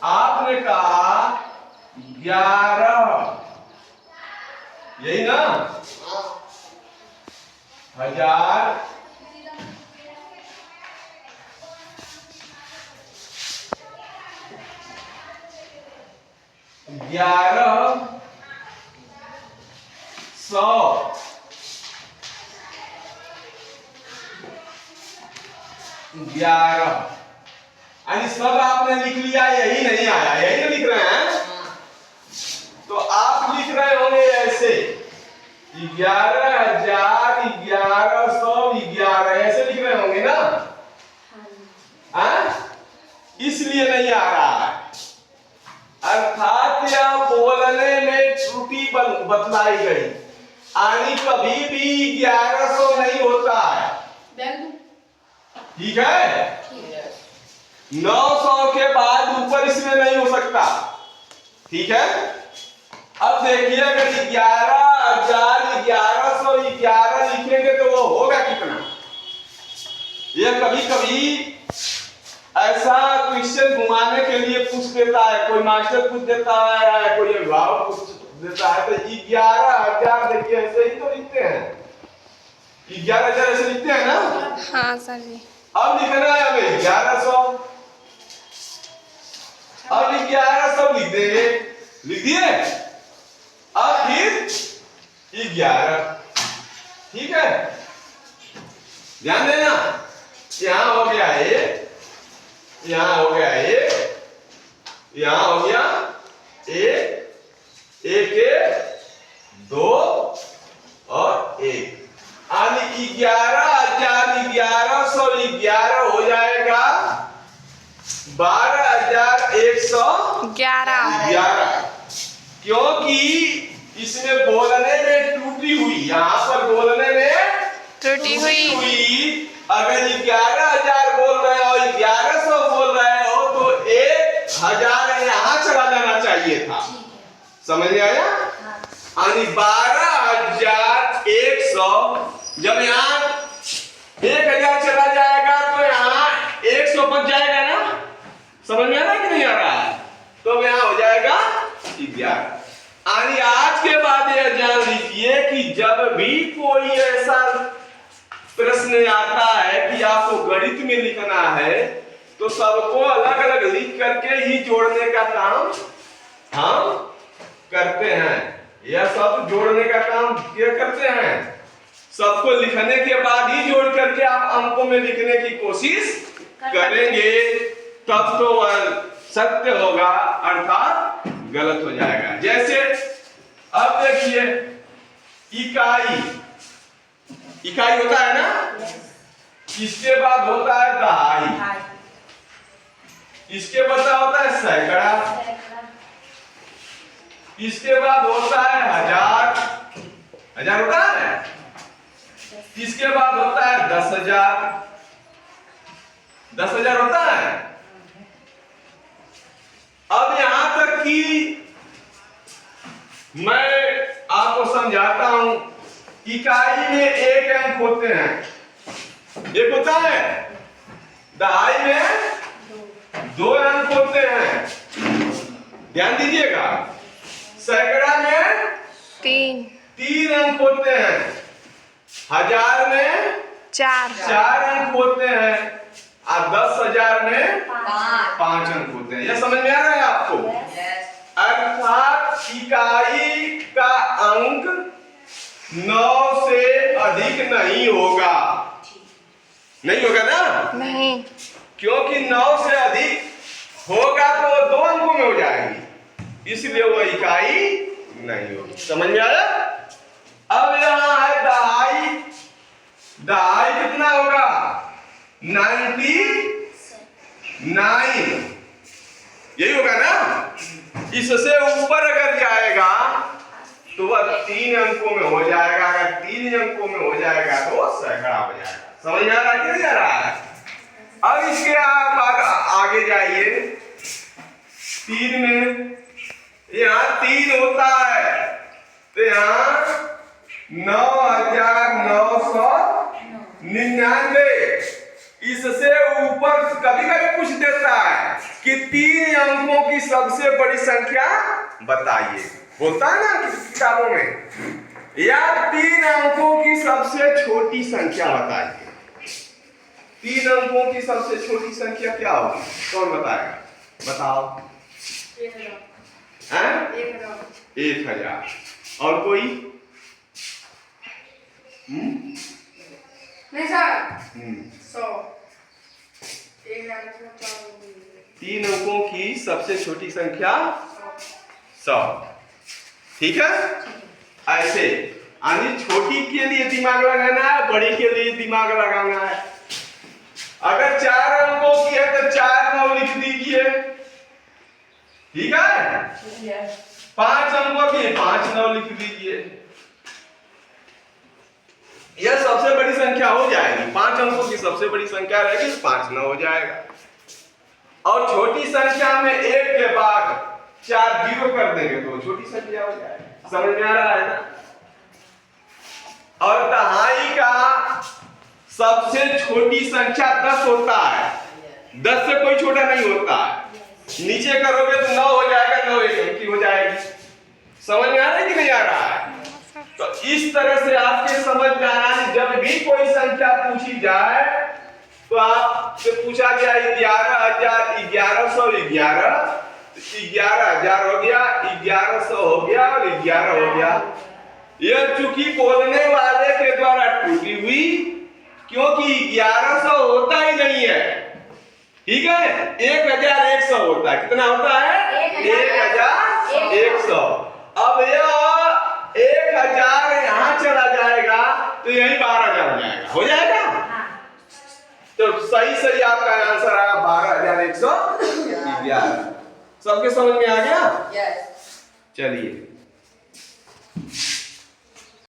आपने कहा 11, यही ना, 1000 1100 11 यानी सब आपने लिख लिया, यही नहीं आया, यही ना लिख रहे हैं। तो आप लिख रहे होंगे ऐसे 11,000 1111 ऐसे लिख रहे होंगे ना। इसलिए नहीं आ रहा है, अर्थात यह बोलने में त्रुटि बतलाई गई। यानी कभी भी 1100 नहीं होता है, ठीक है। 900 के बाद ऊपर इसमें नहीं हो सकता, ठीक है। अब देखिए अगर 11,1111 लिखेंगे तो वो होगा कितना। ये कभी कभी ऐसा क्वेश्चन घुमाने के लिए पूछ देता है, कोई मास्टर पूछ देता है, कोई अभिभावक पूछ देता है। तो 11,000 देखिए ऐसे ही तो लिखते हैं, 11,000 ऐसे लिखते हैं ना। हाँ सर जी। अब लिखना है हमें 1100, अब 1100 लिख देंगे, लिख दिए। अब फिर 11, ठीक है। ध्यान देना, यहां हो गया एक, यहां हो गया एक, यहां हो गया एक, एक 2 और 1, यानी 11,1111 हो जाएगा 12,111। क्योंकि इसमें बोलने में त्रुटि हुई, यहां पर बोलने में त्रुटि हुई। अगर 11,000 बोल रहे हो, 1100 बोल रहे हो, तो 1,000 यहां चला जाना चाहिए था। समझ में आया? यानी 12,100, जब यहाँ 1,000 चला जाएगा तो यहाँ 100 बच जाएगा ना। समझ में आ रहा है कि नहीं आ रहा है? तो यहाँ हो जाएगा 11। यानी आज के बाद यह जान लीजिए कि जब भी कोई ऐसा प्रश्न आता है कि आपको गणित में लिखना है, तो सबको अलग अलग लिख करके ही जोड़ने का काम हम करते हैं। यह सब जोड़ने का काम क्या करते हैं? सबको लिखने के बाद ही जोड़ करके आप अंकों में लिखने की कोशिश करेंगे, तब तो वह सत्य होगा, अर्थात गलत हो जाएगा। जैसे अब देखिए, इकाई, इकाई होता है ना, इसके बाद होता है दहाई, इसके बाद होता है सैकड़ा, इसके बाद होता है हजार, हजार होता है, इसके बाद होता है 10,000, 10,000 होता है। अब यहां तक कि मैं आपको समझाता हूं, इकाई में 1 अंक होते हैं, एक होता है, दहाई में 2 अंक होते हैं, ध्यान दीजिएगा। सैकड़ा में 3 अंक होते हैं, हजार में 4 अंक होते हैं, और 10,000 में 5 अंक होते हैं। यह समझ में आ रहा है आपको? अर्थात इकाई का अंक 9 से अधिक नहीं होगा, नहीं होगा ना? नहीं, क्योंकि 9 से अधिक होगा तो 2 अंकों में हो जाएगी, इसलिए वो इकाई नहीं होगी। समझ में आया? अब यहां है दहाई, दहाई कितना होगा? 99, यही होगा ना। इससे ऊपर अगर जाएगा तो वह 3 अंकों में हो जाएगा, अगर 3 अंकों में हो जाएगा तो सैकड़ा हो जाएगा। समझ में आ रहा है कि नहीं आ रहा है? अब इसके आप आगे जाइए, 3 में, यहाँ 3 होता है, तो यहाँ 9,999, इससे ऊपर कभी कभी पूछ देता है कि 3 अंकों की सबसे बड़ी संख्या बताइए, होता है ना किताबों में, या 3 अंकों की सबसे छोटी संख्या बताइए। 3 अंकों की सबसे छोटी संख्या क्या होगी, कौन बताएगा, बताओ। 1000। और कोई? नहीं सर, 100। 3 अंकों की सबसे छोटी संख्या 100। ठीक है, ऐसे यानी छोटी के लिए दिमाग लगाना है, बड़ी के लिए दिमाग लगाना है। अगर 4 अंकों की है तो 4 9 लिख दीजिए, ठीक है। 5 अंकों की 5 9 लिख दीजिए, यह सबसे बड़ी संख्या हो जाएगी। 5 अंकों की सबसे बड़ी संख्या रहेगी तो 5 9 हो जाएगा। और छोटी संख्या में 1 के बाद 4 0 कर देंगे तो छोटी संख्या हो जाएगी। समझ में आ रहा है ना। और दहाई का सबसे छोटी संख्या 10 होता है, 10 से कोई छोटा नहीं होता है। नीचे करोगे तो 9 हो जाएगा, 9 एक अंकी हो जाएगी। समझ में आ रहा है कि नहीं आ रहा है। तो इस तरह से आपके समझ में आना है, जब भी कोई संख्या पूछी जाए तो आपसे पूछा गया 11,000, 1111, 11,000 हो गया, 1100 हो गया और 11 हो गया। यह चूंकि बोलने वाले के द्वारा टूटी हुई, क्योंकि 1100 होता ही नहीं है, ठीक है। 1100 होता है। कितना होता है? 1100। अब यह 1000 यहां चला जाएगा तो यही 12,000 हो जाएगा, हो जाएगा। तो सही आपका आंसर आया 12,111। सबके समझ में आ गया? यस। चलिए